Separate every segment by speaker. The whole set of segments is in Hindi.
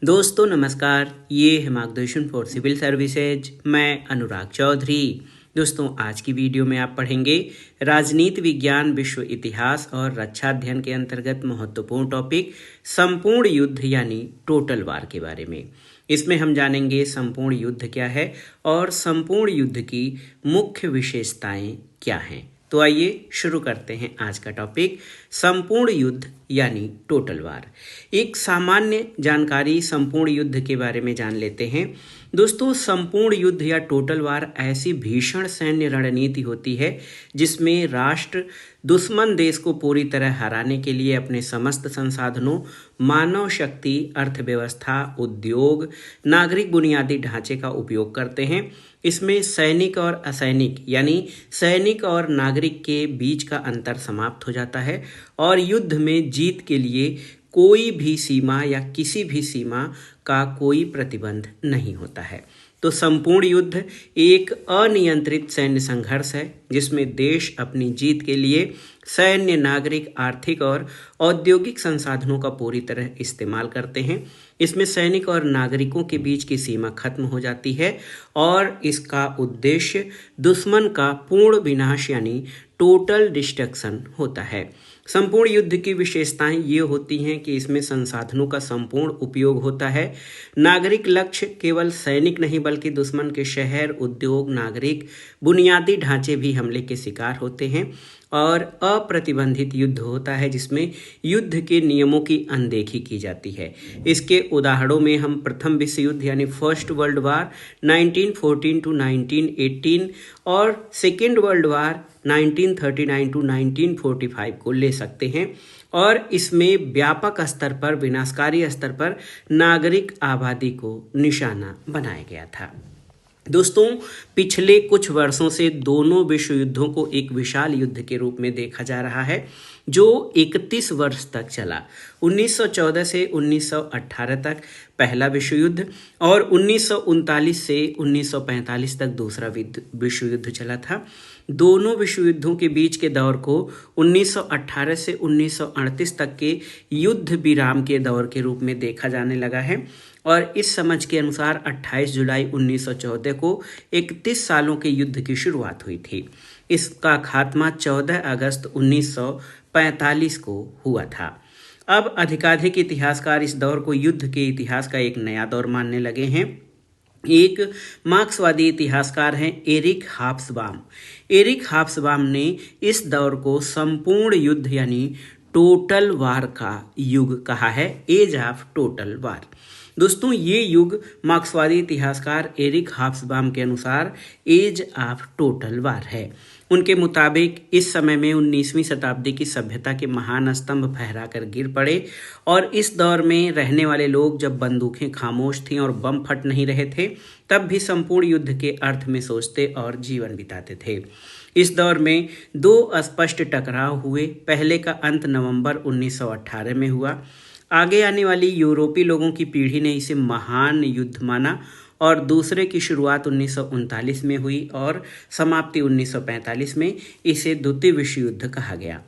Speaker 1: दोस्तों नमस्कार, ये है मार्गदर्शन फॉर सिविल सर्विसेज। मैं अनुराग चौधरी। दोस्तों आज की वीडियो में आप पढ़ेंगे राजनीति विज्ञान विश्व इतिहास और रक्षा अध्ययन के अंतर्गत महत्वपूर्ण टॉपिक संपूर्ण युद्ध यानी टोटल वार के बारे में। इसमें हम जानेंगे संपूर्ण युद्ध क्या है और संपूर्ण युद्ध की मुख्य विशेषताएं क्या हैं। तो आइए शुरू करते हैं आज का टॉपिक संपूर्ण युद्ध यानी टोटल वार। एक सामान्य जानकारी संपूर्ण युद्ध के बारे में जान लेते हैं। दोस्तों संपूर्ण युद्ध या टोटल वार ऐसी भीषण सैन्य रणनीति होती है जिसमें राष्ट्र दुश्मन देश को पूरी तरह हराने के लिए अपने समस्त संसाधनों, मानव शक्ति, अर्थव्यवस्था, उद्योग, नागरिक बुनियादी ढांचे का उपयोग करते हैं। इसमें सैनिक और असैनिक यानी सैनिक और नागरिक के बीच का अंतर समाप्त हो जाता है और युद्ध में जीत के लिए कोई भी सीमा या किसी भी सीमा का कोई प्रतिबंध नहीं होता है। तो संपूर्ण युद्ध एक अनियंत्रित सैन्य संघर्ष है जिसमें देश अपनी जीत के लिए सैन्य, नागरिक, आर्थिक और औद्योगिक संसाधनों का पूरी तरह इस्तेमाल करते हैं। इसमें सैनिक और नागरिकों के बीच की सीमा खत्म हो जाती है और इसका उद्देश्य दुश्मन का पूर्ण विनाश यानी टोटल डिस्ट्रक्शन होता है। संपूर्ण युद्ध की विशेषताएं ये होती हैं कि इसमें संसाधनों का संपूर्ण उपयोग होता है। नागरिक लक्ष्य केवल सैनिक नहीं बल्कि दुश्मन के शहर, उद्योग, नागरिक बुनियादी ढांचे भी हमले के शिकार होते हैं। और अप्रतिबंधित युद्ध होता है जिसमें युद्ध के नियमों की अनदेखी की जाती है। इसके उदाहरणों में हम प्रथम विश्व युद्ध यानी फर्स्ट वर्ल्ड वार 1914 टू 1918 और सेकेंड वर्ल्ड वार 1939 टू 1945 को ले सकते हैं। और इसमें व्यापक स्तर पर, विनाशकारी स्तर पर नागरिक आबादी को निशाना बनाया गया था। दोस्तों पिछले कुछ वर्षों से दोनों विश्व युद्धों को एक विशाल युद्ध के रूप में देखा जा रहा है जो 31 वर्ष तक चला। 1914 से 1918 तक पहला विश्व युद्ध और 1939 से 1945 तक दूसरा विश्व युद्ध चला था। दोनों विश्व युद्धों के बीच के दौर को 1918 से 1938 तक के युद्ध विराम के दौर के रूप में देखा जाने लगा है और इस समझ के अनुसार 28 जुलाई 1914 को 31 सालों के युद्ध की शुरुआत हुई थी। इसका खात्मा 14 अगस्त 1945 को हुआ था। अब अधिकाधिक इतिहासकार इस दौर को युद्ध के इतिहास का एक नया दौर मानने लगे हैं। एक मार्क्सवादी इतिहासकार हैं एरिक हॉब्सबॉम। एरिक हॉब्सबॉम ने इस दौर को संपूर्ण युद्ध यानी टोटल वार का युग कहा है, एज ऑफ टोटल वार। दोस्तों ये युग मार्क्सवादी इतिहासकार एरिक हॉब्सबॉम के अनुसार एज ऑफ टोटल वार है। उनके मुताबिक इस समय में 19वीं शताब्दी की सभ्यता के महान स्तंभ फहरा कर गिर पड़े और इस दौर में रहने वाले लोग जब बंदूकें खामोश थीं और बम फट नहीं रहे थे तब भी संपूर्ण युद्ध के अर्थ में सोचते और जीवन बिताते थे। इस दौर में दो स्पष्ट टकराव हुए। पहले का अंत नवंबर 1918 में हुआ। आगे आने वाली यूरोपीय लोगों की पीढ़ी ने इसे महान युद्ध माना और दूसरे की शुरुआत 1939 में हुई और समाप्ति 1945 में। इसे द्वितीय विश्व युद्ध कहा गया।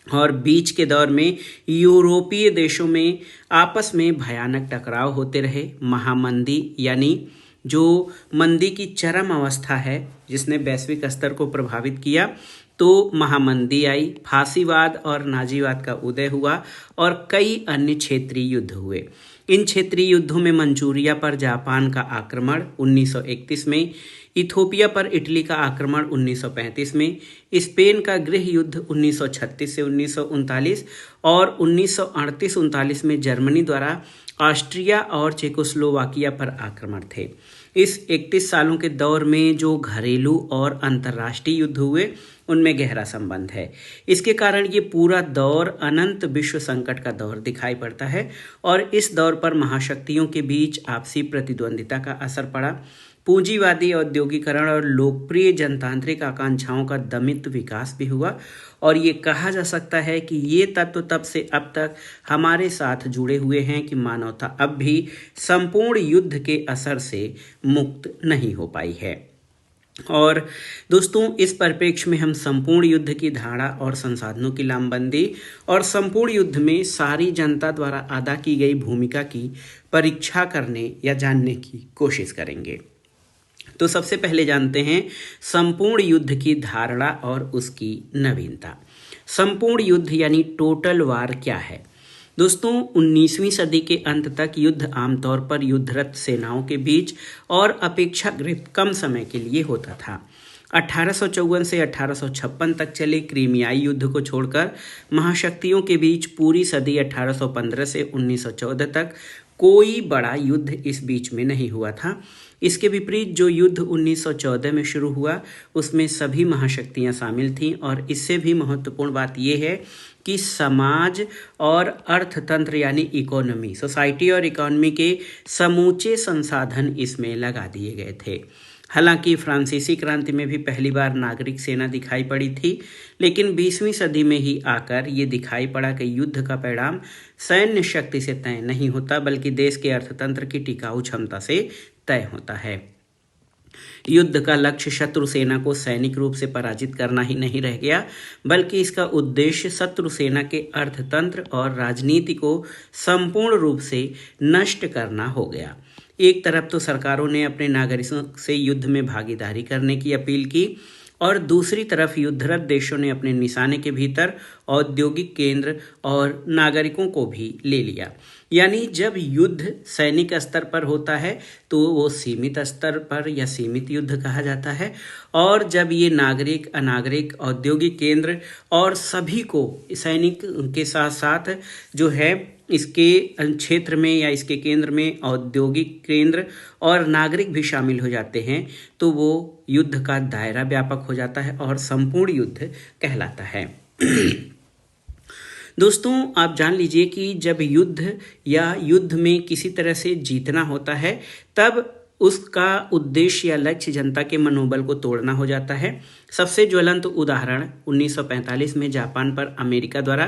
Speaker 1: और बीच के दौर में यूरोपीय देशों में आपस में भयानक टकराव होते रहे। महामंदी यानी जो मंदी की चरम अवस्था है जिसने वैश्विक स्तर को प्रभावित किया, तो महामंदी आई, फांसीवाद और नाजीवाद का उदय हुआ और कई अन्य क्षेत्रीय युद्ध हुए। इन क्षेत्रीय युद्धों में मंचूरिया पर जापान का आक्रमण 1931 में, इथोपिया पर इटली का आक्रमण 1935 में, स्पेन का गृह युद्ध 1936 से 1939 और 1938-39 में जर्मनी द्वारा ऑस्ट्रिया और चेकोस्लोवाकिया पर आक्रमण थे। इस 31 सालों के दौर में जो घरेलू और अंतर्राष्ट्रीय युद्ध हुए उनमें गहरा संबंध है। इसके कारण ये पूरा दौर अनंत विश्व संकट का दौर दिखाई पड़ता है और इस दौर पर महाशक्तियों के बीच आपसी प्रतिद्वंदिता का असर पड़ा। पूंजीवादी औद्योगिकरण और लोकप्रिय जनतांत्रिक आकांक्षाओं का दमित विकास भी हुआ और ये कहा जा सकता है कि ये तत्व तब से अब तक हमारे साथ जुड़े हुए हैं कि मानवता अब भी संपूर्ण युद्ध के असर से मुक्त नहीं हो पाई है। और दोस्तों, इस परिप्रेक्ष्य में हम संपूर्ण युद्ध की धारणा और संसाधनों की लामबंदी और संपूर्ण युद्ध में सारी जनता द्वारा अदा की गई भूमिका की परीक्षा करने या जानने की कोशिश करेंगे। तो सबसे पहले जानते हैं संपूर्ण युद्ध की धारणा और उसकी नवीनता। संपूर्ण युद्ध यानी टोटल वार क्या है? दोस्तों, 19वीं सदी के अंत तक युद्ध आमतौर पर युद्धरत सेनाओं के बीच और अपेक्षाकृत कम समय के लिए होता था। 1854 से 1856 तक चले क्रीमियाई युद्ध को छोड़कर महाशक्तियों के बीच पूरी सदी 1815 से 1914 तक कोई बड़ा युद्ध इस बीच में नहीं हुआ था। इसके विपरीत जो युद्ध 1914 में शुरू हुआ उसमें सभी महाशक्तियां शामिल थीं और इससे भी महत्वपूर्ण बात यह है कि समाज और अर्थतंत्र यानी इकोनॉमी, सोसाइटी और इकोनॉमी के समूचे संसाधन इसमें लगा दिए गए थे। हालांकि फ्रांसीसी क्रांति में भी पहली बार नागरिक सेना दिखाई पड़ी थी, लेकिन 20वीं सदी में ही आकर ये दिखाई पड़ा कि युद्ध का परिणाम सैन्य शक्ति से तय नहीं होता बल्कि देश के अर्थतंत्र की टिकाऊ क्षमता से तय होता है। युद्ध का लक्ष्य शत्रु सेना को सैनिक रूप से पराजित करना ही नहीं रह गया, बल्कि इसका उद्देश्य शत्रु सेना के अर्थतंत्र और राजनीति को संपूर्ण रूप से नष्ट करना हो गया। एक तरफ तो सरकारों ने अपने नागरिकों से युद्ध में भागीदारी करने की अपील की और दूसरी तरफ युद्धरत देशों ने अपने निशाने के भीतर औद्योगिक केंद्र और नागरिकों को भी ले लिया। यानी जब युद्ध सैनिक स्तर पर होता है तो वो सीमित स्तर पर या सीमित युद्ध कहा जाता है, और जब ये नागरिक, अनागरिक, औद्योगिक केंद्र और सभी को सैनिक के साथ साथ जो है इसके क्षेत्र में या इसके केंद्र में औद्योगिक केंद्र और नागरिक भी शामिल हो जाते हैं तो वो युद्ध का दायरा व्यापक हो जाता है और संपूर्ण युद्ध कहलाता है। दोस्तों, आप जान लीजिए कि जब युद्ध या युद्ध में किसी तरह से जीतना होता है तब उसका उद्देश्य या लक्ष्य जनता के मनोबल को तोड़ना हो जाता है। सबसे ज्वलंत उदाहरण 1945 में जापान पर अमेरिका द्वारा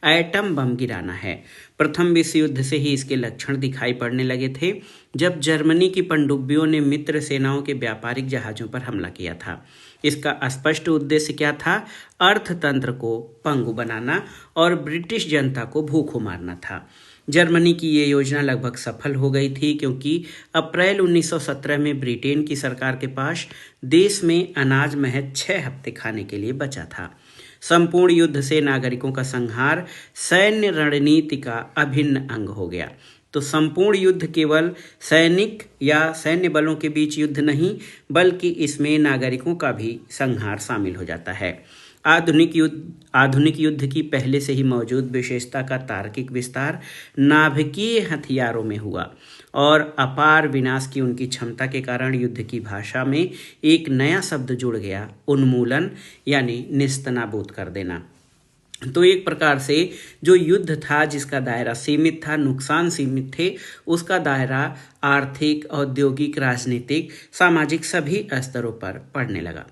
Speaker 1: एटम बम गिराना है। प्रथम विश्व युद्ध से ही इसके लक्षण दिखाई पड़ने लगे थे जब जर्मनी की पनडुब्बियों ने मित्र सेनाओं के व्यापारिक जहाज़ों पर हमला किया था। इसका स्पष्ट उद्देश्य क्या था? अर्थतंत्र को पंगु बनाना और ब्रिटिश जनता को भूखों मारना था। जर्मनी की ये योजना लगभग सफल हो गई थी क्योंकि अप्रैल 1917 में ब्रिटेन की सरकार के पास देश में अनाज महज 6 हफ्ते खाने के लिए बचा था। संपूर्ण युद्ध से नागरिकों का संहार सैन्य रणनीति का अभिन्न अंग हो गया। तो संपूर्ण युद्ध केवल सैनिक या सैन्य बलों के बीच युद्ध नहीं, बल्कि इसमें नागरिकों का भी संहार शामिल हो जाता है। आधुनिक युद्ध की पहले से ही मौजूद विशेषता का तार्किक विस्तार नाभिकीय हथियारों में हुआ और अपार विनाश की उनकी क्षमता के कारण युद्ध की भाषा में एक नया शब्द जुड़ गया, उन्मूलन, यानी निस्तनाबूद कर देना। तो एक प्रकार से जो युद्ध था जिसका दायरा सीमित था, नुकसान सीमित थे, उसका दायरा आर्थिक, औद्योगिक, राजनीतिक, सामाजिक सभी स्तरों पर पड़ने लगा।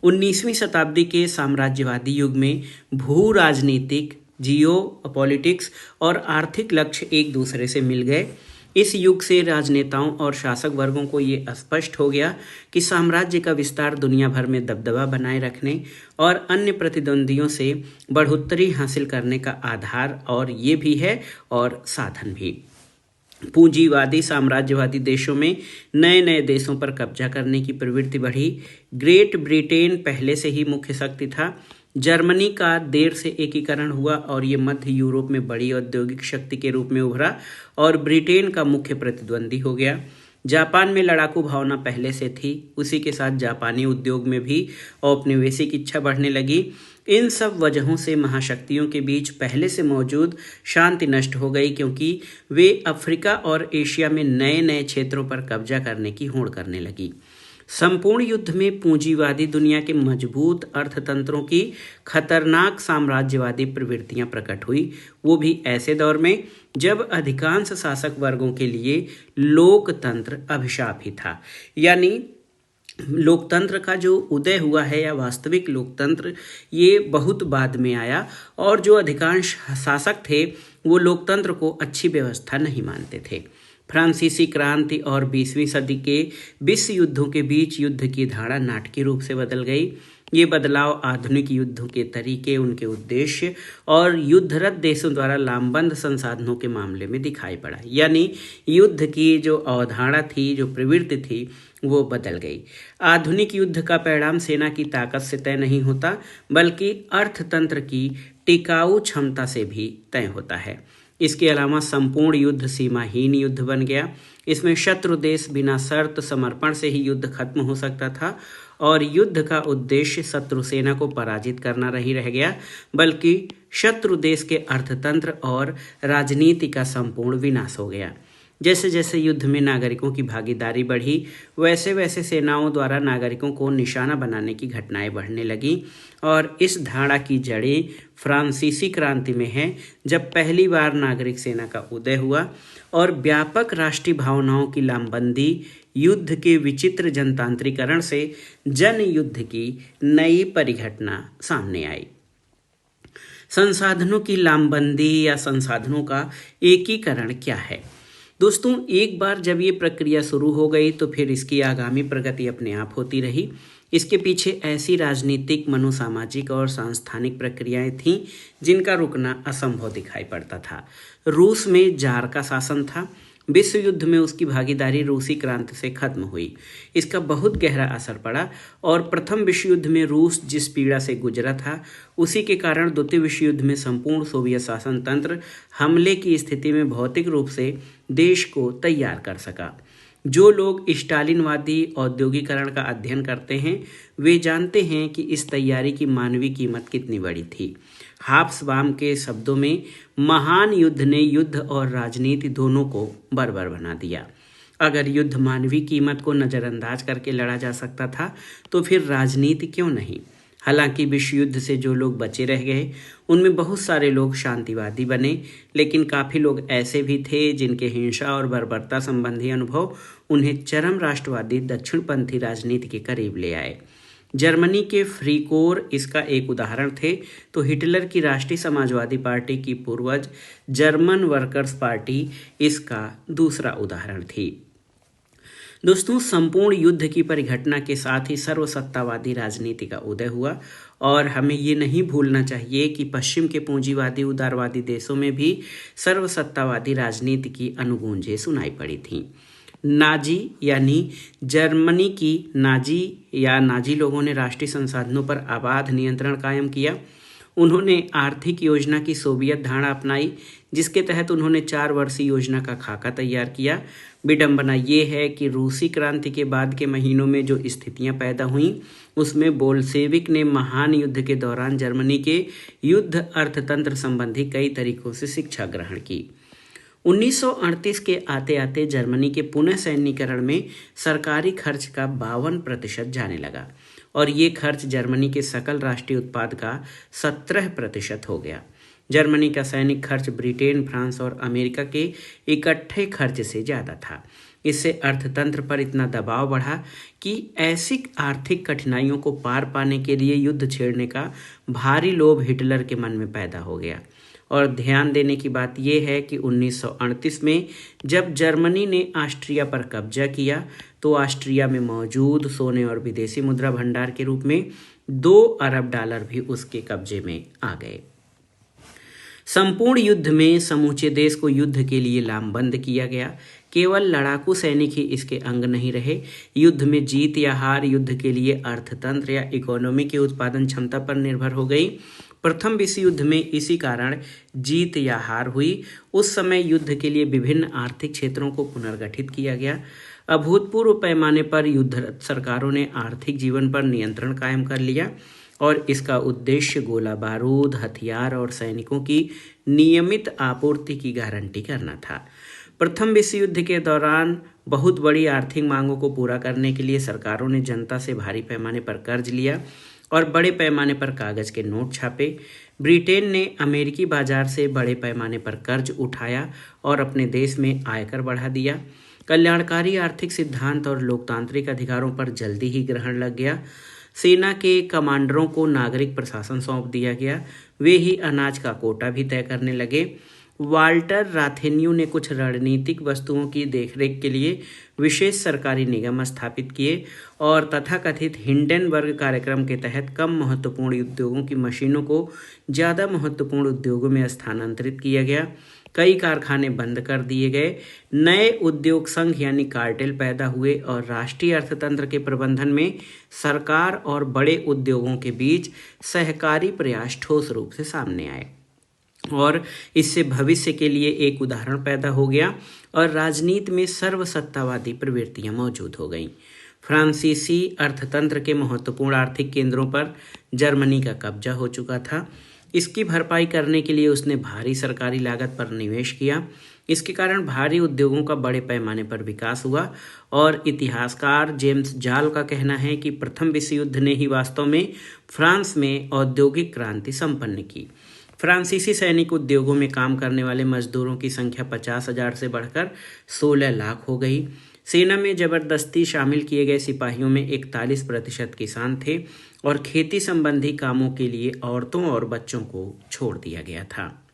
Speaker 1: 19वीं शताब्दी के साम्राज्यवादी युग में भू राजनीतिक, जियो पॉलिटिक्स और आर्थिक लक्ष्य एक दूसरे से मिल गए। इस युग से राजनेताओं और शासक वर्गों को ये स्पष्ट हो गया कि साम्राज्य का विस्तार दुनिया भर में दबदबा बनाए रखने और अन्य प्रतिद्वंदियों से बढ़ोतरी हासिल करने का आधार और ये भी है और साधन भी। पूंजीवादी साम्राज्यवादी देशों में नए नए देशों पर कब्जा करने की प्रवृत्ति बढ़ी। ग्रेट ब्रिटेन पहले से ही मुख्य शक्ति था। जर्मनी का देर से एकीकरण हुआ और ये मध्य यूरोप में बड़ी औद्योगिक शक्ति के रूप में उभरा और ब्रिटेन का मुख्य प्रतिद्वंदी हो गया। जापान में लड़ाकू भावना पहले से थी, उसी के साथ जापानी उद्योग में भी औपनिवेशिक इच्छा बढ़ने लगी। इन सब वजहों से महाशक्तियों के बीच पहले से मौजूद शांति नष्ट हो गई क्योंकि वे अफ्रीका और एशिया में नए नए क्षेत्रों पर कब्जा करने की होड़ करने लगी। संपूर्ण युद्ध में पूंजीवादी दुनिया के मजबूत अर्थतंत्रों की खतरनाक साम्राज्यवादी प्रवृत्तियां प्रकट हुई, वो भी ऐसे दौर में जब अधिकांश शासक वर्गों के लिए लोकतंत्र अभिशाप ही था। यानी लोकतंत्र का जो उदय हुआ है या वास्तविक लोकतंत्र, ये बहुत बाद में आया और जो अधिकांश शासक थे वो लोकतंत्र को अच्छी व्यवस्था नहीं मानते थे। फ्रांसीसी क्रांति और 20वीं सदी के विश्व युद्धों के बीच युद्ध की धारा नाटकीय रूप से बदल गई। ये बदलाव आधुनिक युद्धों के तरीके, उनके उद्देश्य और युद्धरत देशों द्वारा लामबंद संसाधनों के मामले में दिखाई पड़ा। यानी युद्ध की जो अवधारणा थी, जो प्रवृत्ति थी, वो बदल गई। आधुनिक युद्ध का परिणाम सेना की ताकत से तय नहीं होता, बल्कि अर्थतंत्र की टिकाऊ क्षमता से भी तय होता है। इसके अलावा संपूर्ण युद्ध सीमाहीन युद्ध बन गया। इसमें शत्रु देश बिना शर्त समर्पण से ही युद्ध खत्म हो सकता था और युद्ध का उद्देश्य शत्रु सेना को पराजित करना नहीं रह गया, बल्कि शत्रु देश के अर्थतंत्र और राजनीति का संपूर्ण विनाश हो गया। जैसे जैसे युद्ध में नागरिकों की भागीदारी बढ़ी, वैसे वैसे सेनाओं द्वारा नागरिकों को निशाना बनाने की घटनाएं बढ़ने लगीं और इस धारणा की जड़ें फ्रांसीसी क्रांति में है, जब पहली बार नागरिक सेना का उदय हुआ और व्यापक राष्ट्रीय भावनाओं की लामबंदी युद्ध के विचित्र जनतांत्रिकरण से जन युद्ध की नई परिघटना सामने आई। संसाधनों की लामबंदी या संसाधनों का एकीकरण क्या है? दोस्तों, एक बार जब ये प्रक्रिया शुरू हो गई तो फिर इसकी आगामी प्रगति अपने आप होती रही। इसके पीछे ऐसी राजनीतिक, मनोसामाजिक और सांस्थानिक प्रक्रियाएं थीं जिनका रुकना असंभव दिखाई पड़ता था। रूस में जार का शासन था। विश्व युद्ध में उसकी भागीदारी रूसी क्रांति से खत्म हुई। इसका बहुत गहरा असर पड़ा और प्रथम विश्व युद्ध में रूस जिस पीड़ा से गुजरा था, उसी के कारण द्वितीय विश्व युद्ध में संपूर्ण सोवियत शासन तंत्र हमले की स्थिति में भौतिक रूप से देश को तैयार कर सका। जो लोग स्टालिनवादी औद्योगिकरण का अध्ययन करते हैं, वे जानते हैं कि इस तैयारी की मानवीय कीमत कितनी बड़ी थी। हाब्सबाम के शब्दों में, महान युद्ध ने युद्ध और राजनीति दोनों को बर्बर बना दिया। अगर युद्ध मानवीय कीमत को नज़रअंदाज करके लड़ा जा सकता था, तो फिर राजनीति क्यों नहीं? हालांकि विश्व युद्ध से जो लोग बचे रह गए, उनमें बहुत सारे लोग शांतिवादी बने, लेकिन काफ़ी लोग ऐसे भी थे जिनके हिंसा और बर्बरता संबंधी अनुभव उन्हें चरम राष्ट्रवादी दक्षिणपंथी राजनीति के करीब ले आए। जर्मनी के फ्रीकोर इसका एक उदाहरण थे, तो हिटलर की राष्ट्रीय समाजवादी पार्टी की पूर्वज जर्मन वर्कर्स पार्टी इसका दूसरा उदाहरण थी। दोस्तों, संपूर्ण युद्ध की परिघटना के साथ ही सर्वसत्तावादी राजनीति का उदय हुआ और हमें ये नहीं भूलना चाहिए कि पश्चिम के पूंजीवादी उदारवादी देशों में भी सर्वसत्तावादी राजनीति की अनुगूंजें सुनाई पड़ी थीं। नाजी यानी जर्मनी की नाजी लोगों ने राष्ट्रीय संसाधनों पर अबाध नियंत्रण कायम किया। उन्होंने आर्थिक योजना की सोवियत धारणा अपनाई, जिसके तहत उन्होंने 4 वर्षीय योजना का खाका तैयार किया। विडंबना ये है कि रूसी क्रांति के बाद के महीनों में जो स्थितियां पैदा हुईं, उसमें बोल्शेविक ने महान युद्ध के दौरान जर्मनी के युद्ध अर्थतंत्र संबंधी कई तरीकों से शिक्षा ग्रहण की। 1938 के आते आते जर्मनी के पुनः सैन्यीकरण में सरकारी खर्च का 52% जाने लगा और ये खर्च जर्मनी के सकल राष्ट्रीय उत्पाद का 17% हो गया। जर्मनी का सैनिक खर्च ब्रिटेन, फ्रांस और अमेरिका के इकट्ठे खर्च से ज़्यादा था। इससे अर्थतंत्र पर इतना दबाव बढ़ा कि ऐसी आर्थिक कठिनाइयों को पार पाने के लिए युद्ध छेड़ने का भारी लोभ हिटलर के मन में पैदा हो गया। और ध्यान देने की बात यह है कि 1938 में जब जर्मनी ने ऑस्ट्रिया पर कब्जा किया, तो ऑस्ट्रिया में मौजूद सोने और विदेशी मुद्रा भंडार के रूप में $2 अरब भी उसके कब्जे में आ गए। संपूर्ण युद्ध में समूचे देश को युद्ध के लिए लामबंद किया गया। केवल लड़ाकू सैनिक ही इसके अंग नहीं रहे। युद्ध में जीत या हार युद्ध के लिए अर्थतंत्र या इकोनॉमी की उत्पादन क्षमता पर निर्भर हो गई। प्रथम विश्व युद्ध में इसी कारण जीत या हार हुई। उस समय युद्ध के लिए विभिन्न आर्थिक क्षेत्रों को पुनर्गठित किया गया। अभूतपूर्व पैमाने पर युद्ध सरकारों ने आर्थिक जीवन पर नियंत्रण कायम कर लिया और इसका उद्देश्य गोला बारूद, हथियार और सैनिकों की नियमित आपूर्ति की गारंटी करना था। प्रथम विश्व युद्ध के दौरान बहुत बड़ी आर्थिक मांगों को पूरा करने के लिए सरकारों ने जनता से भारी पैमाने पर कर्ज लिया और बड़े पैमाने पर कागज के नोट छापे। ब्रिटेन ने अमेरिकी बाजार से बड़े पैमाने पर कर्ज उठाया और अपने देश में आयकर बढ़ा दिया। कल्याणकारी आर्थिक सिद्धांत और लोकतांत्रिक अधिकारों पर जल्दी ही ग्रहण लग गया। सेना के कमांडरों को नागरिक प्रशासन सौंप दिया गया। वे ही अनाज का कोटा भी तय करने लगे। वाल्टर राथेन्यू ने कुछ रणनीतिक वस्तुओं की देखरेख के लिए विशेष सरकारी निगम स्थापित किए और तथाकथित हिंडनबर्ग कार्यक्रम के तहत कम महत्वपूर्ण उद्योगों की मशीनों को ज़्यादा महत्वपूर्ण उद्योगों में स्थानांतरित किया गया। कई कारखाने बंद कर दिए गए, नए उद्योग संघ यानी कार्टेल पैदा हुए और राष्ट्रीय अर्थतंत्र के प्रबंधन में सरकार और बड़े उद्योगों के बीच सहकारी प्रयास ठोस रूप से सामने आए और इससे भविष्य के लिए एक उदाहरण पैदा हो गया और राजनीति में सर्वसत्तावादी प्रवृत्तियां मौजूद हो गईं। फ्रांसीसी अर्थतंत्र के महत्वपूर्ण आर्थिक केंद्रों पर जर्मनी का कब्जा हो चुका था। इसकी भरपाई करने के लिए उसने भारी सरकारी लागत पर निवेश किया। इसके कारण भारी उद्योगों का बड़े पैमाने पर विकास हुआ और इतिहासकार जेम्स जाल का कहना है कि प्रथम विश्व युद्ध ने ही वास्तव में फ्रांस में औद्योगिक क्रांति संपन्न की। फ्रांसीसी सैनिक उद्योगों में काम करने वाले मजदूरों की संख्या 50,000 से बढ़कर 16 लाख हो गई। सेना में जबरदस्ती शामिल किए गए सिपाहियों में 41% किसान थे और खेती संबंधी कामों के लिए औरतों और बच्चों को छोड़ दिया गया था।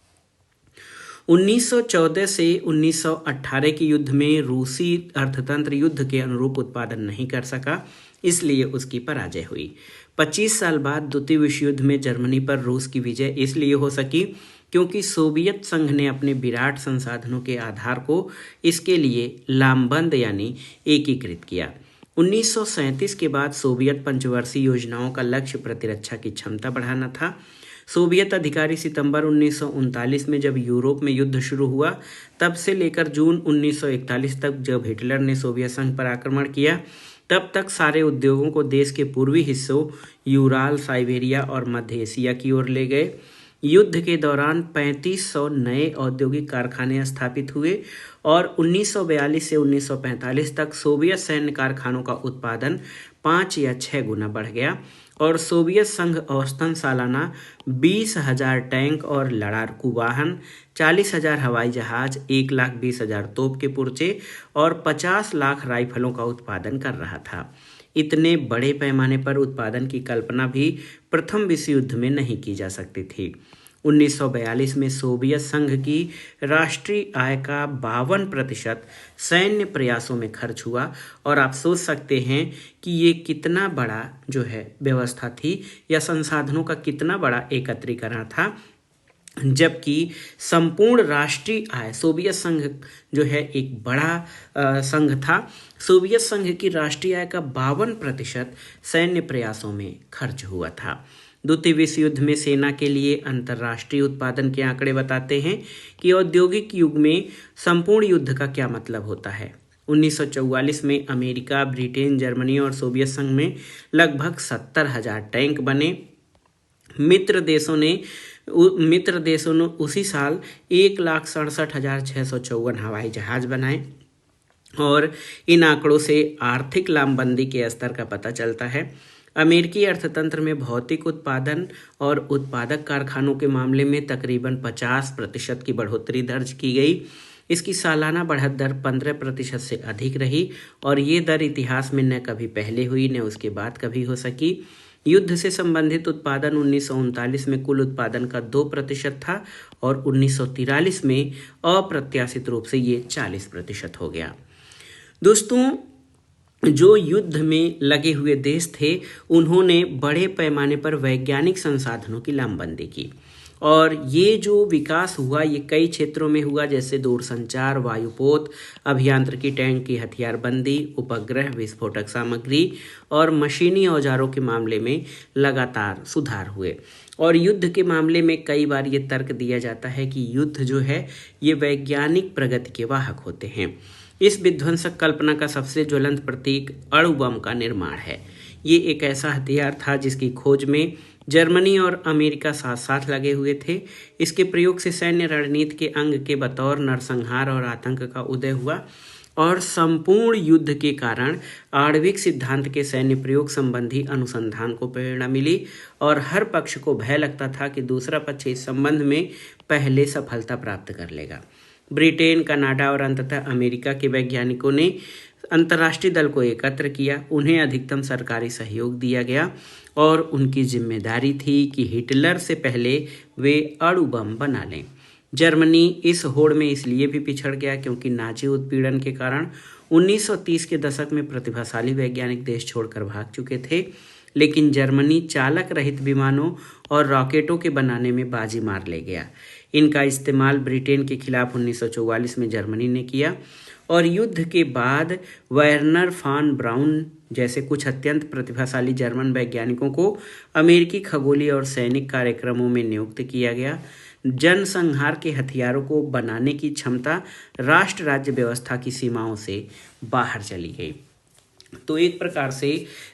Speaker 1: 1914 से 1918 के युद्ध में रूसी अर्थतंत्र युद्ध के अनुरूप उत्पादन नहीं कर सका, इसलिए उसकी पराजय हुई। 25 साल बाद द्वितीय विश्व युद्ध में जर्मनी पर रूस की विजय इसलिए हो सकी क्योंकि सोवियत संघ ने अपने विराट संसाधनों के आधार को इसके लिए लामबंद यानी एकीकृत किया। 1937 के बाद सोवियत पंचवर्षीय योजनाओं का लक्ष्य प्रतिरक्षा की क्षमता बढ़ाना था। सोवियत अधिकारी सितंबर 1939 में जब यूरोप में युद्ध शुरू हुआ, तब से लेकर जून 1941 तक जब हिटलर ने सोवियत संघ पर आक्रमण किया, तब तक सारे उद्योगों को देश के पूर्वी हिस्सों यूराल, साइबेरिया और मध्य एशिया की ओर ले गए। युद्ध के दौरान 3500 नए औद्योगिक कारखाने स्थापित हुए और 1942 से 1945 तक सोवियत सैन्य कारखानों का उत्पादन 5 या 6 गुना बढ़ गया और सोवियत संघ औसतन सालाना 20,000 टैंक और लड़ाकू वाहन, 40,000 हवाई जहाज, 1,20,000 तोप के पुर्जे और 50 लाख राइफलों का उत्पादन कर रहा था। इतने बड़े पैमाने पर उत्पादन की कल्पना भी प्रथम विश्व युद्ध में नहीं की जा सकती थी। 1942 में सोवियत संघ की राष्ट्रीय आय का 52% सैन्य प्रयासों में खर्च हुआ और आप सोच सकते हैं कि ये कितना बड़ा जो है व्यवस्था थी या संसाधनों का कितना बड़ा एकत्रीकरण था, जबकि संपूर्ण राष्ट्रीय आय सोवियत संघ जो है एक बड़ा संघ था। सोवियत संघ की राष्ट्रीय आय का 52% सैन्य प्रयासों में खर्च हुआ था। द्वितीय विश्व युद्ध में सेना के लिए अंतर्राष्ट्रीय उत्पादन के आंकड़े बताते हैं कि औद्योगिक युग में संपूर्ण युद्ध का क्या मतलब होता है। 1944 में अमेरिका, ब्रिटेन, जर्मनी और सोवियत संघ में लगभग 70,000 टैंक बने। मित्र देशों ने उसी साल 1,67,654 हवाई जहाज बनाए और इन आंकड़ों से आर्थिक लामबंदी के स्तर का पता चलता है। अमेरिकी अर्थतंत्र में भौतिक उत्पादन और उत्पादक कारखानों के मामले में तकरीबन 50% की बढ़ोतरी दर्ज की गई। इसकी सालाना बढ़त दर 15% से अधिक रही और ये दर इतिहास में न कभी पहले हुई न उसके बाद कभी हो सकी। युद्ध से संबंधित उत्पादन 1939 में कुल उत्पादन का 2% था और 1943 में अप्रत्याशित रूप से ये 40% हो गया। दोस्तों, जो युद्ध में लगे हुए देश थे उन्होंने बड़े पैमाने पर वैज्ञानिक संसाधनों की लामबंदी की और ये जो विकास हुआ ये कई क्षेत्रों में हुआ, जैसे दूरसंचार, वायुपोत, अभियांत्रिकी, टैंक की हथियारबंदी, उपग्रह, विस्फोटक सामग्री और मशीनी औजारों के मामले में लगातार सुधार हुए। और युद्ध के मामले में कई बार ये तर्क दिया जाता है कि युद्ध जो है ये वैज्ञानिक प्रगति के वाहक होते हैं। इस विध्वंसक कल्पना का सबसे ज्वलंत प्रतीक अणु बम का निर्माण है। ये एक ऐसा हथियार था जिसकी खोज में जर्मनी और अमेरिका साथ साथ लगे हुए थे। इसके प्रयोग से सैन्य रणनीति के अंग के बतौर नरसंहार और आतंक का उदय हुआ और संपूर्ण युद्ध के कारण आणविक सिद्धांत के सैन्य प्रयोग संबंधी अनुसंधान को प्रेरणा मिली और हर पक्ष को भय लगता था कि दूसरा पक्ष इस संबंध में पहले सफलता प्राप्त कर लेगा। ब्रिटेन, कनाडा और अंततः अमेरिका के वैज्ञानिकों ने अंतर्राष्ट्रीय दल को एकत्र किया। उन्हें अधिकतम सरकारी सहयोग दिया गया और उनकी जिम्मेदारी थी कि हिटलर से पहले वे अणु बम बना लें। जर्मनी इस होड़ में इसलिए भी पिछड़ गया क्योंकि नाजी उत्पीड़न के कारण 1930 के दशक में प्रतिभाशाली वैज्ञानिक देश छोड़कर भाग चुके थे, लेकिन जर्मनी चालक रहित विमानों और रॉकेटों के बनाने में बाजी मार ले गया। इनका इस्तेमाल ब्रिटेन के खिलाफ 1944 में जर्मनी ने किया और युद्ध के बाद वर्नर फॉन ब्राउन जैसे कुछ अत्यंत प्रतिभाशाली जर्मन वैज्ञानिकों को अमेरिकी खगोलीय और सैनिक कार्यक्रमों में नियुक्त किया गया। जनसंहार के हथियारों को बनाने की क्षमता राष्ट्र राज्य व्यवस्था की सीमाओं से बाहर चली गई। तो एक प्रकार से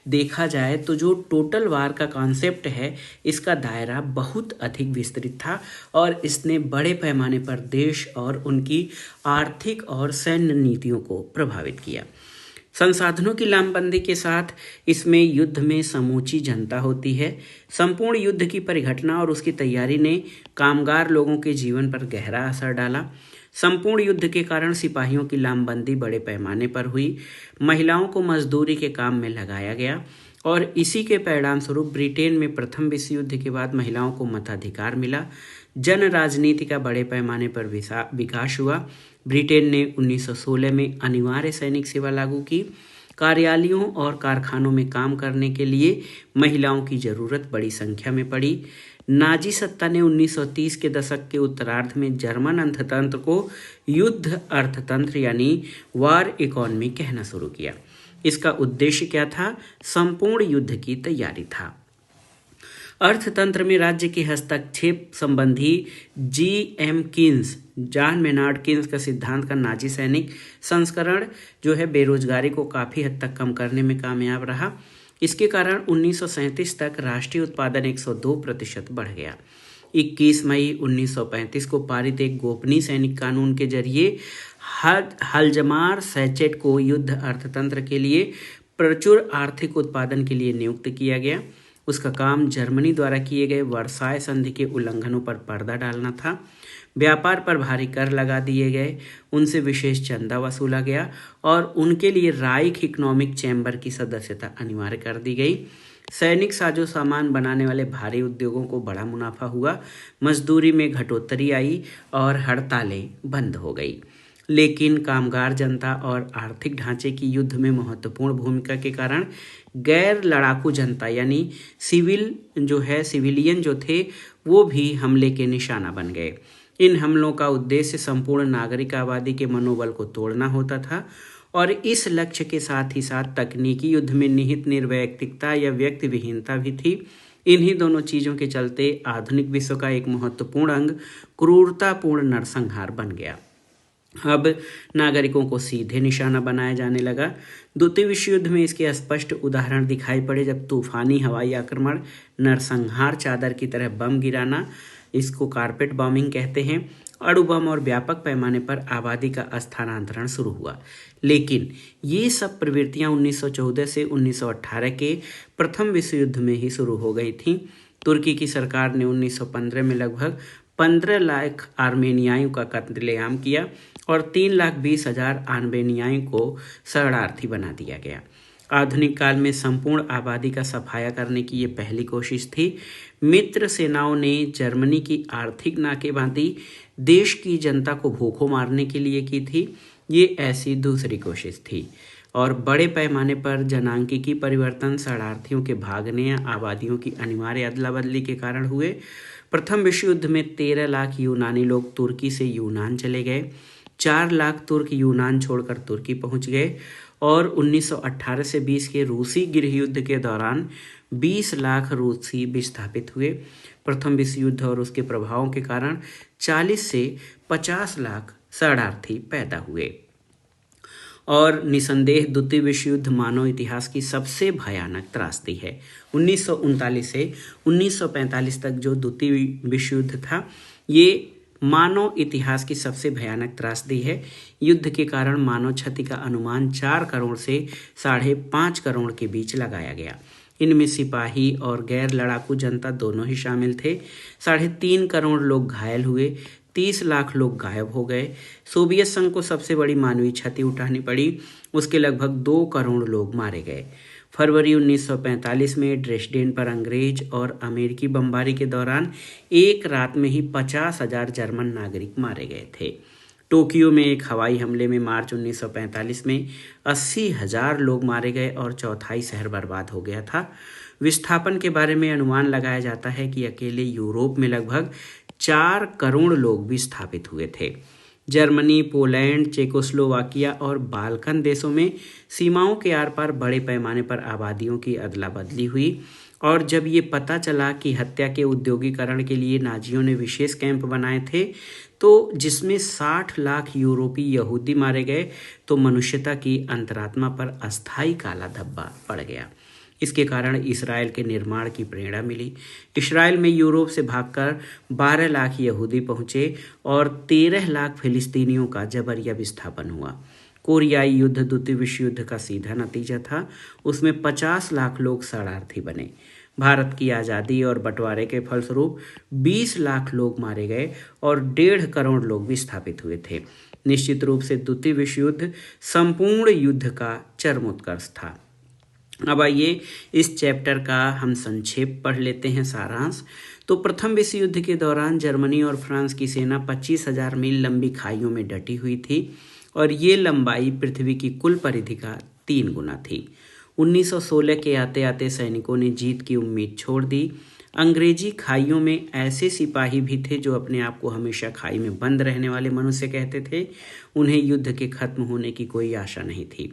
Speaker 1: देखा जाए तो जो टोटल वार का कॉन्सेप्ट है, इसका दायरा बहुत अधिक विस्तृत था और इसने बड़े पैमाने पर देश और उनकी आर्थिक और सैन्य नीतियों को प्रभावित किया। संसाधनों की लामबंदी के साथ इसमें युद्ध में समूची जनता होती है। संपूर्ण युद्ध की परिघटना और उसकी तैयारी ने कामगार लोगों के जीवन पर गहरा असर डाला। संपूर्ण युद्ध के कारण सिपाहियों की लामबंदी बड़े पैमाने पर हुई, महिलाओं को मजदूरी के काम में लगाया गया और इसी के परिणाम स्वरूप ब्रिटेन में प्रथम विश्व युद्ध के बाद महिलाओं को मताधिकार मिला। जन राजनीति का बड़े पैमाने पर विकास हुआ। ब्रिटेन ने 1916 में अनिवार्य सैनिक सेवा लागू की। कार्यालयों और कारखानों में काम करने के लिए महिलाओं की जरूरत बड़ी संख्या में पड़ी। नाजी सत्ता ने 1930 के दशक के उत्तरार्ध में जर्मन अर्थतंत्र को युद्ध अर्थतंत्र यानी वार इकोनॉमी कहना शुरू किया। इसका उद्देश्य क्या था? संपूर्ण युद्ध की तैयारी था। अर्थतंत्र में राज्य के हस्तक्षेप संबंधी G.M. Keynes, John Maynard Keynes का सिद्धांत का नाजी सैनिक संस्करण जो है बेरोजगारी को काफ़ी हद तक कम करने में कामयाब रहा। इसके कारण 1937 तक राष्ट्रीय उत्पादन 102% बढ़ गया। 21 मई 1935 को पारित एक गोपनीय सैनिक कानून के जरिए हल्जमार सैचेट को युद्ध अर्थतंत्र के लिए प्रचुर आर्थिक उत्पादन के लिए नियुक्त किया गया। उसका काम जर्मनी द्वारा किए गए वर्साय संधि के उल्लंघनों पर पर्दा डालना था। व्यापार पर भारी कर लगा दिए गए, उनसे विशेष चंदा वसूला गया और उनके लिए राइख इकोनॉमिक चैम्बर की सदस्यता अनिवार्य कर दी गई। सैनिक साजो सामान बनाने वाले भारी उद्योगों को बड़ा मुनाफा हुआ। मजदूरी में घटोत्तरी आई और हड़तालें बंद हो गई। लेकिन कामगार जनता और आर्थिक ढांचे की युद्ध में महत्वपूर्ण भूमिका के कारण गैर लड़ाकू जनता यानी सिविलियन जो थे वो भी हमले के निशाना बन गए। इन हमलों का उद्देश्य संपूर्ण नागरिक आबादी के मनोबल को तोड़ना होता था और इस लक्ष्य के साथ ही साथ तकनीकी युद्ध में निहित निर्वैयक्तिकता या व्यक्ति विहीनता भी थी। इन्हीं दोनों चीज़ों के चलते आधुनिक विश्व का एक महत्वपूर्ण अंग क्रूरतापूर्ण नरसंहार बन गया। अब नागरिकों को सीधे निशाना बनाया जाने लगा। द्वितीय विश्व युद्ध में इसके स्पष्ट उदाहरण दिखाई पड़े जब तूफानी हवाई आक्रमण, नरसंहार चादर की तरह बम गिराना, इसको कारपेट बॉम्बिंग कहते हैं, अणु बम और व्यापक पैमाने पर आबादी का स्थानांतरण शुरू हुआ। लेकिन ये सब प्रवृत्तियां 1914 से 1918 के प्रथम विश्व युद्ध में ही शुरू हो गई थीं। तुर्की की सरकार ने 1915 में लगभग 15 लाख आर्मेनियाइयों का कत्लेआम किया और 3,20,000 आर्मेनियाइयों को शरणार्थी बना दिया गया। आधुनिक काल में संपूर्ण आबादी का सफाया करने की ये पहली कोशिश थी। मित्र सेनाओं ने जर्मनी की आर्थिक नाकेबंदी देश की जनता को भूखों मारने के लिए की थी। ये ऐसी दूसरी कोशिश थी और बड़े पैमाने पर जनांकीय परिवर्तन शरणार्थियों के भागने या आबादियों की अनिवार्य अदला बदली के कारण हुए। प्रथम विश्व युद्ध में 13 लाख यूनानी लोग तुर्की से यूनान चले गए। 4 लाख तुर्क यूनान छोड़कर तुर्की पहुंच गए और 1918 से 20 के रूसी गृह युद्ध के दौरान 20 लाख रूसी विस्थापित हुए। प्रथम विश्व युद्ध और उसके प्रभावों के कारण 40 से 50 लाख शरणार्थी पैदा हुए और निसंदेह द्वितीय विश्व युद्ध मानव इतिहास की सबसे भयानक त्रासदी है। 1939 से 1945 तक जो द्वितीय विश्व युद्ध था, ये मानव इतिहास की सबसे भयानक त्रासदी है। युद्ध के कारण मानव क्षति का अनुमान 4 करोड़ से 5.5 करोड़ के बीच लगाया गया। इनमें सिपाही और गैर लड़ाकू जनता दोनों ही शामिल थे। 3.5 करोड़ लोग घायल हुए, 30 लाख लोग गायब हो गए। सोवियत संघ को सबसे बड़ी मानवीय क्षति उठानी पड़ी, उसके लगभग 2 करोड़ लोग मारे गए। फरवरी 1945 में ड्रेसडेन पर अंग्रेज और अमेरिकी बमबारी के दौरान एक रात में ही 50,000 जर्मन नागरिक मारे गए थे। टोक्यो में एक हवाई हमले में मार्च 1945 में 80,000 लोग मारे गए और चौथाई शहर बर्बाद हो गया था। विस्थापन के बारे में अनुमान लगाया जाता है कि अकेले यूरोप में लगभग 4 करोड़ लोग विस्थापित हुए थे। जर्मनी, पोलैंड, चेकोस्लोवाकिया और बाल्कन देशों में सीमाओं के आर पार बड़े पैमाने पर आबादियों की अदला बदली हुई और जब ये पता चला कि हत्या के उद्योगीकरण के लिए नाजियों ने विशेष कैंप बनाए थे तो जिसमें 60 लाख यूरोपीय यहूदी मारे गए तो मनुष्यता की अंतरात्मा पर अस्थायी काला धब्बा पड़ गया। इसके कारण इसराइल के निर्माण की प्रेरणा मिली। इसराइल में यूरोप से भागकर 12 लाख यहूदी पहुंचे और 13 लाख फिलिस्तीनियों का जबरिया विस्थापन हुआ। कोरियाई युद्ध द्वितीय विश्व युद्ध का सीधा नतीजा था। उसमें 50 लाख लोग शरणार्थी बने। भारत की आज़ादी और बंटवारे के फलस्वरूप 20 लाख लोग मारे गए और 1.5 करोड़ लोग विस्थापित हुए थे। निश्चित रूप से द्वितीय विश्व युद्ध संपूर्ण युद्ध का चरमोत्कर्ष था। अब आइए इस चैप्टर का हम संक्षेप पढ़ लेते हैं, सारांश। तो प्रथम विश्व युद्ध के दौरान जर्मनी और फ्रांस की सेना 25,000 मील लंबी खाइयों में डटी हुई थी और ये लंबाई पृथ्वी की कुल परिधि का 3 गुना थी। 1916 के आते आते सैनिकों ने जीत की उम्मीद छोड़ दी। अंग्रेजी खाइयों में ऐसे सिपाही भी थे जो अपने आप को हमेशा खाई में बंद रहने वाले मनुष्य कहते थे। उन्हें युद्ध के खत्म होने की कोई आशा नहीं थी।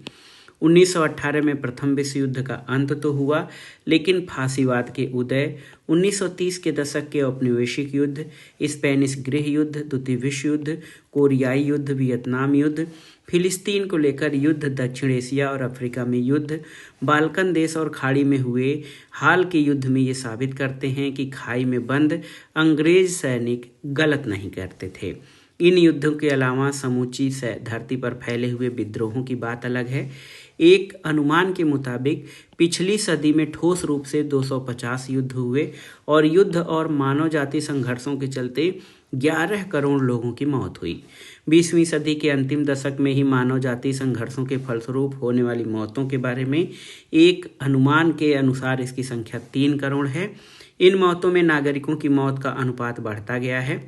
Speaker 1: 1918 में प्रथम विश्व युद्ध का अंत तो हुआ, लेकिन फांसीवाद के उदय, 1930 के दशक के औपनिवेशिक युद्ध, स्पेनिश गृह युद्ध, द्वितीय विश्व युद्ध, कोरियाई युद्ध, वियतनाम युद्ध, फिलिस्तीन को लेकर युद्ध, दक्षिण एशिया और अफ्रीका में युद्ध, बाल्कन देश और खाड़ी में हुए हाल के युद्ध में ये साबित करते हैं कि खाई में बंद अंग्रेज सैनिक गलत नहीं करते थे। इन युद्धों के अलावा समूची धरती पर फैले हुए विद्रोहों की बात अलग है। एक अनुमान के मुताबिक पिछली सदी में ठोस रूप से 250 युद्ध हुए और युद्ध और मानव जाति संघर्षों के चलते 11 करोड़ लोगों की मौत हुई। 20वीं सदी के अंतिम दशक में ही मानव जाति संघर्षों के फलस्वरूप होने वाली मौतों के बारे में एक अनुमान के अनुसार इसकी संख्या 3 करोड़ है। इन मौतों में नागरिकों की मौत का अनुपात बढ़ता गया है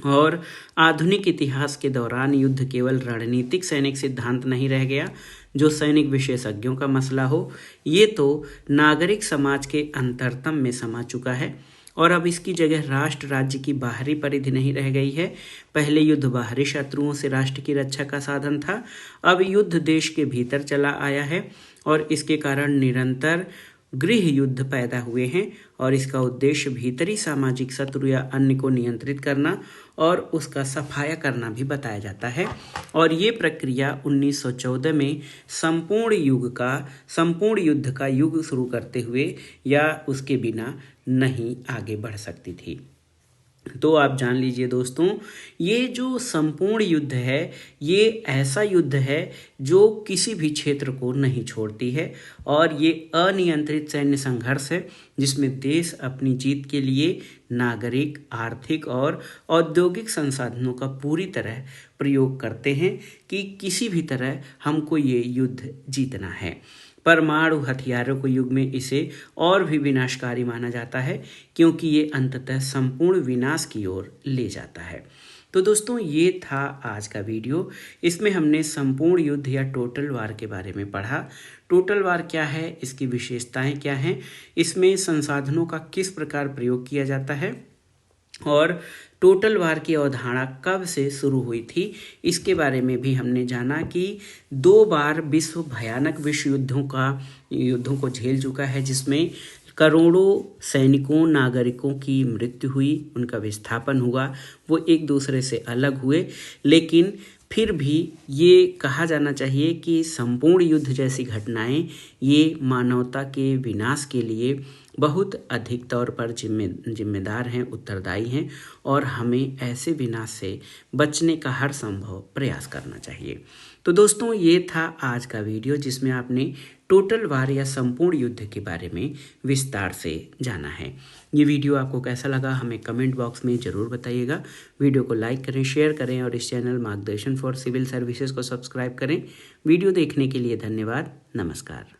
Speaker 1: और आधुनिक इतिहास के दौरान युद्ध केवल रणनीतिक सैनिक सिद्धांत नहीं रह गया जो सैनिक विशेषज्ञों का मसला हो। ये तो नागरिक समाज के अंतरतम में समा चुका है और अब इसकी जगह राष्ट्र राज्य की बाहरी परिधि नहीं रह गई है। पहले युद्ध बाहरी शत्रुओं से राष्ट्र की रक्षा का साधन था, अब युद्ध देश के भीतर चला आया है और इसके कारण निरंतर गृह युद्ध पैदा हुए हैं और इसका उद्देश्य भीतरी सामाजिक शत्रु या अन्य को नियंत्रित करना और उसका सफाया करना भी बताया जाता है। और ये प्रक्रिया 1914 में संपूर्ण युद्ध का युग शुरू करते हुए या उसके बिना नहीं आगे बढ़ सकती थी। तो आप जान लीजिए दोस्तों, ये जो संपूर्ण युद्ध है ये ऐसा युद्ध है जो किसी भी क्षेत्र को नहीं छोड़ती है और ये अनियंत्रित सैन्य संघर्ष है जिसमें देश अपनी जीत के लिए नागरिक, आर्थिक और औद्योगिक संसाधनों का पूरी तरह प्रयोग करते हैं कि किसी भी तरह हमको ये युद्ध जीतना है। परमाणु हथियारों के युग में इसे और भी विनाशकारी माना जाता है क्योंकि ये अंततः संपूर्ण विनाश की ओर ले जाता है। तो दोस्तों ये था आज का वीडियो। इसमें हमने संपूर्ण युद्ध या टोटल वार के बारे में पढ़ा। टोटल वार क्या है, इसकी विशेषताएं क्या हैं, इसमें संसाधनों का किस प्रकार प्रयोग किया जाता है और टोटल वार की अवधारणा कब से शुरू हुई थी, इसके बारे में भी हमने जाना कि 2 बार विश्व भयानक विश्व युद्धों को झेल चुका है जिसमें करोड़ों सैनिकों, नागरिकों की मृत्यु हुई, उनका विस्थापन हुआ, वो एक दूसरे से अलग हुए। लेकिन फिर भी ये कहा जाना चाहिए कि संपूर्ण युद्ध जैसी घटनाएं ये मानवता के विनाश के लिए बहुत अधिक तौर पर जिम्मेदार हैं, उत्तरदायी हैं और हमें ऐसे विनाश से बचने का हर संभव प्रयास करना चाहिए। तो दोस्तों ये था आज का वीडियो जिसमें आपने टोटल वार या संपूर्ण युद्ध के बारे में विस्तार से जाना है। ये वीडियो आपको कैसा लगा हमें कमेंट बॉक्स में ज़रूर बताइएगा। वीडियो को लाइक करें, शेयर करें और इस चैनल मार्गदर्शन फॉर सिविल सर्विसेज को सब्सक्राइब करें। वीडियो देखने के लिए धन्यवाद। नमस्कार।